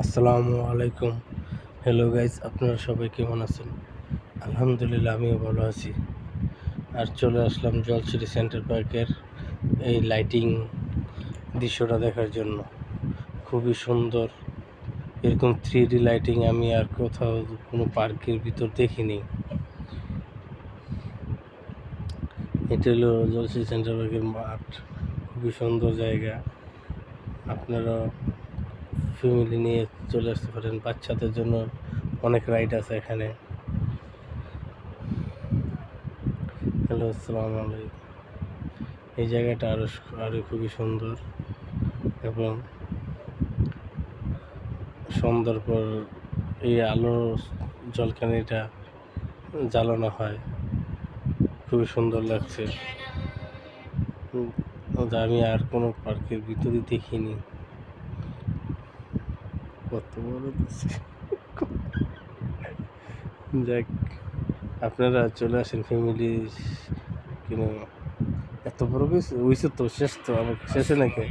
আসসালামু আলাইকুম। Hello guys, আপনারা সবাই কেমন আছেন? আলহামদুলিল্লাহ, আমিও ভালো আছি। আর চলে আসলাম জলছিটি সেন্টার পার্কের এই লাইটিং দৃশ্যটা দেখার জন্য। খুবই সুন্দর। এরকম 3D লাইটিং আমি আর কোথাও কোনো পার্কের ভিতর দেখিনি। এটা হলো জলছিটি সেন্টার পার্কের মাঠ। খুবই সুন্দর জায়গা। আপনারা ফ্যামিলি নিয়ে চলে আসতে পারেন। বাচ্চাদের জন্য অনেক রাইড আছে এখানে। হ্যালো, আসসালামু আলাইকুম। এই জায়গাটা আরও খুবই সুন্দর এবং সন্ধ্যার পর এই আলো জলখানিটা জ্বালানো হয়, খুবই সুন্দর লাগছে। আমি আর কোনো পার্কের ভিতরে দেখিনি। কত বড় দিচ্ছে। যাক, আপনারা চলে আসেন ফ্যামিলি কিনে। এত বড় হয়েছে তো শেষ, তো আবার শেষে নাকি।